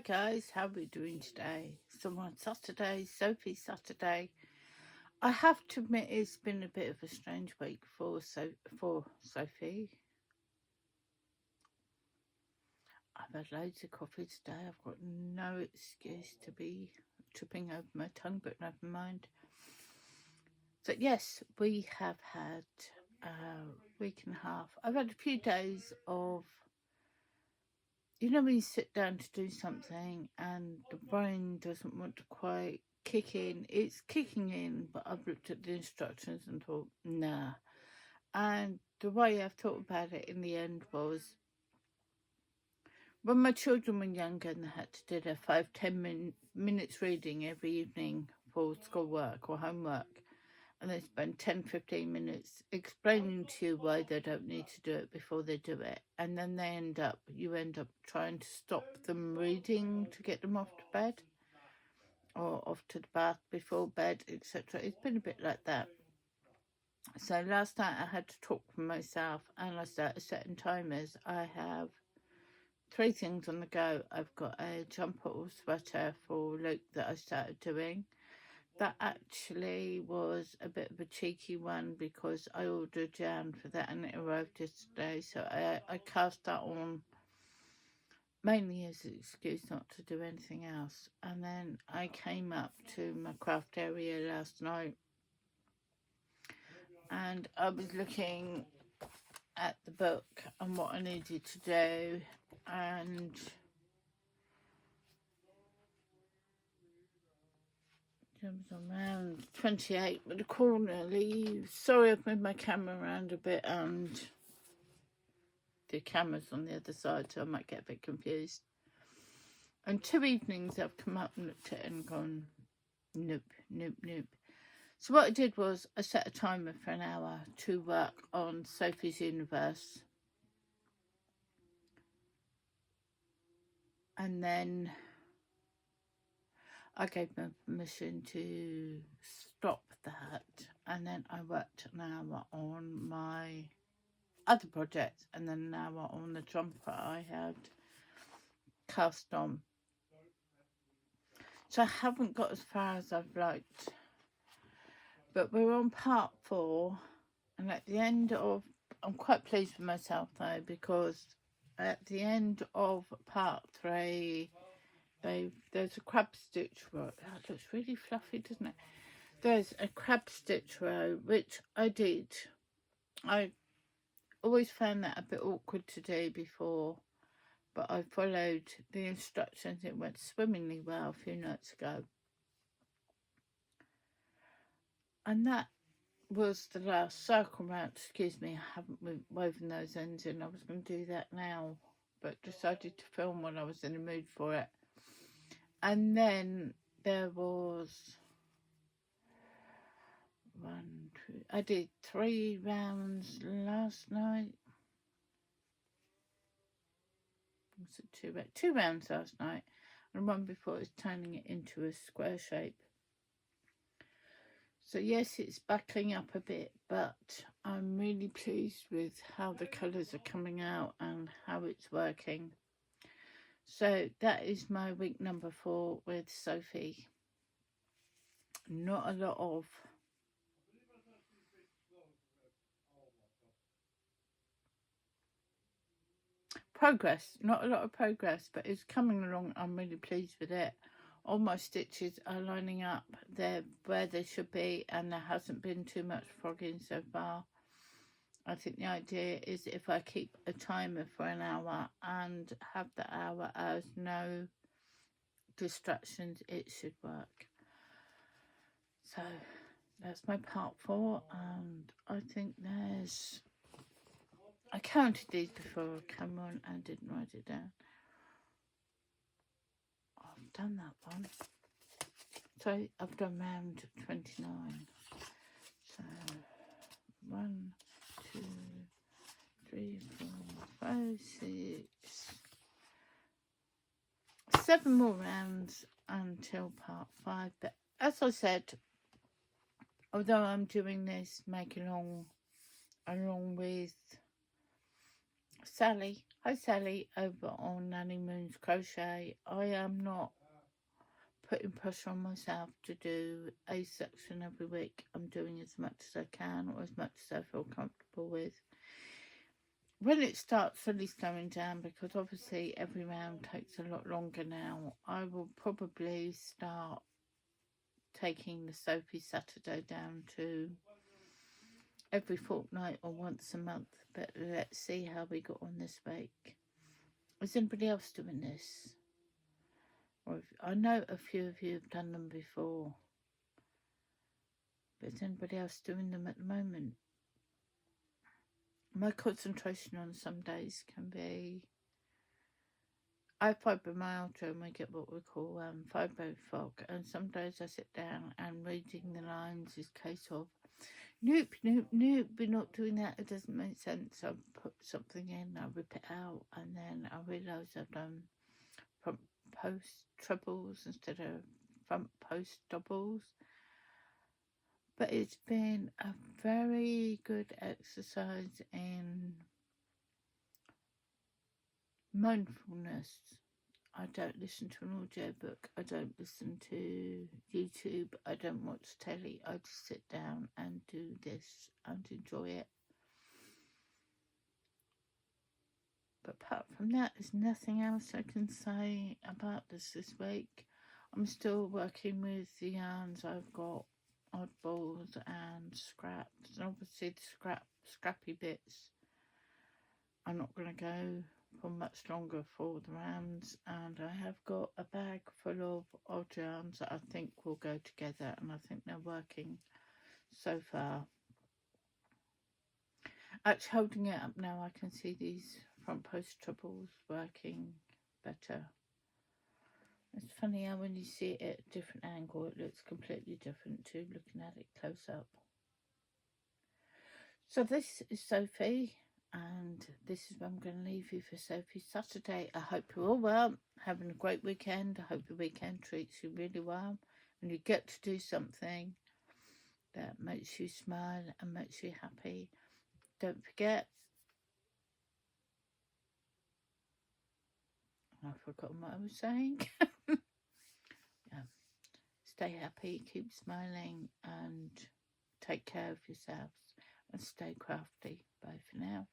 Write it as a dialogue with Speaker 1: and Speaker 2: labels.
Speaker 1: guys, how are we doing today? Someone Saturday, Sophie Saturday. I have to admit it's been a bit of a strange week for Sophie. I've had loads of coffee today. I've got no excuse to be tripping over my tongue, but never mind. So yes, we have had a week and a half. I've had a few days of, you know, when you sit down to do something and the brain doesn't want to quite kick in. It's kicking in, but I've looked at the instructions and thought, nah. And the way I've thought about it in the end was, when my children were younger and they had to do their 5-10 minutes reading every evening for schoolwork or homework, and they spend 10-15 minutes explaining to you why they don't need to do it before they do it, and then you end up trying to stop them reading to get them off to bed or off to the bath before bed, etc. It's been a bit like that. So last night I had to talk for myself, and I started setting timers. I have 3 things on the go. I've got a jumper or sweater for Luke that I started doing. That actually was a bit of a cheeky one because I ordered yarn for that and it arrived yesterday. So I cast that on mainly as an excuse not to do anything else. And then I came up to my craft area last night and I was looking at the book and what I needed to do, and around 28 with the corner leaves. Sorry, I've moved my camera around a bit and the camera's on the other side, so I might get a bit confused. And 2 evenings I've come up and looked at it and gone, nope, nope, nope. So what I did was I set a timer for an hour to work on Sophie's Universe. And then I gave them permission to stop that, and then I worked an hour on my other project and then an hour on the jumper I had cast on. So I haven't got as far as I've liked, but we're on part 4, and at the end of, I'm quite pleased with myself though, because at the end of part 3, there's a crab stitch row. That looks really fluffy, doesn't it? There's a crab stitch row, which I did. I always found that a bit awkward to do before, but I followed the instructions. It went swimmingly well a few nights ago. And that was the last circle round. Excuse me, I haven't woven those ends in. I was going to do that now, but decided to film when I was in the mood for it. And then there was I did 3 rounds last night. Was it 2 rounds last night? And one before it was turning it into a square shape. So yes, it's buckling up a bit, but I'm really pleased with how the colours are coming out and how it's working. So that is my week number 4 with Sophie. Not a lot of progress, but it's coming along. I'm really pleased with it. All my stitches are lining up. They're where they should be, and there hasn't been too much frogging so far. I think the idea is if I keep a timer for an hour and have the hour as no distractions, it should work. So that's my part 4, and I think I counted these before I came on and didn't write it down. I've done that one. So I've done round 29. So 1, 2, 3, 4, 5, 6, 7 more rounds until part 5. But as I said, although I'm doing this, making along with Sally. Hi Sally, over on Nanny Moon's Crochet. I am not putting pressure on myself to do a section every week. I'm doing as much as I can or as much as I feel comfortable with. When it starts really slowing down, because obviously every round takes a lot longer now, I will probably start taking the Sophie Saturday down to every fortnight or once a month. But let's see how we got on this week. Is anybody else doing this? Or I know a few of you have done them before, but is anybody else doing them at the moment? My concentration on some days can be, I have fibromyalgia and we get what we call fibro fog, and some days I sit down and reading the lines is a case of nope, we're not doing that, it doesn't make sense. I put something in, I rip it out, and then I realise I've done front post trebles instead of front post doubles. But it's been a very good exercise in mindfulness. I don't listen to an audiobook, I don't listen to YouTube, I don't watch telly, I just sit down and do this and enjoy it. But apart from that, there's nothing else I can say about this week. I'm still working with the yarns. I've got oddballs and scraps, and obviously the scrappy bits I'm not going to go for much longer for the rounds, and I have got a bag full of odd yarns that I think will go together, and I think they're working so far. Actually, holding it up now, I can see these front post trebles working better. It's funny how when you see it at a different angle, it looks completely different to looking at it close up. So this is Sophie, and this is where I'm going to leave you for Sophie Saturday. I hope you're all well, having a great weekend. I hope the weekend treats you really well, and you get to do something that makes you smile and makes you happy. Don't forget, I've forgotten what I was saying. Yeah. Stay happy, keep smiling, and take care of yourselves, and stay crafty. Bye for now.